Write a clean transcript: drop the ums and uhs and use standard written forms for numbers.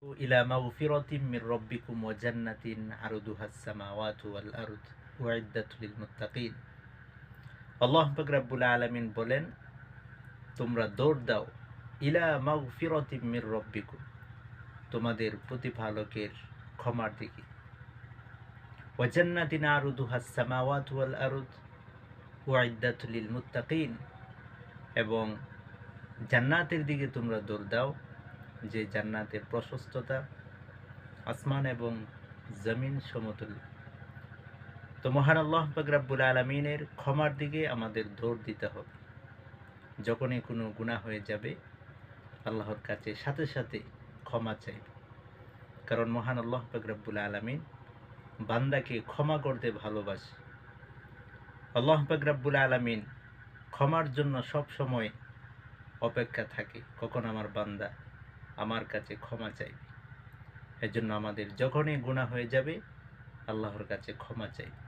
ইলা মাগফিরাতিম মির রাব্বিকুম ওয়া জান্নাতিন আরদুহাস সামাওয়াতু ওয়াল আরদ উইদ্দাতুল লিল মুত্তাকিন। আল্লাহ পাক রব্বুল আলামিন বলেন, তোমরা দৌড় দাও ইলা মাগফিরাতিম মির রাব্বিকুম, তোমাদের প্রতিপালকের ক্ষমার দিকে, ওয়া জান্নাতিন আরদুহাস সামাওয়াতু ওয়াল আরদ উইদ্দাতুল লিল মুত্তাকিন, এবং জান্নাতের দিকে তোমরা দৌড় দাও, যে জান্নাতের প্রশস্ততা আসমান এবং জমিন সমতুল্য। তো মহান আল্লাহ পাক রব্বুল আলামিনের ক্ষমার দিকে আমাদের দৌড় দিতে হবে। যখনই কোনো গুনাহ হয়ে যাবে, আল্লাহর কাছে সাথে সাথে ক্ষমা চাইবে, কারণ মহান আল্লাহ পাক রব্বুল আলামিন বান্দাকে ক্ষমা করতে ভালোবাসে। আল্লাহ পাক রব্বুল আলামিন ক্ষমার জন্য সব সময় অপেক্ষা থাকে, কখন আমার বান্দা আমার কাছে ক্ষমা চাইবে। এজন্য আমাদের যখনই গুনাহ হয়ে যাবে, আল্লাহর কাছে ক্ষমা চাইবে।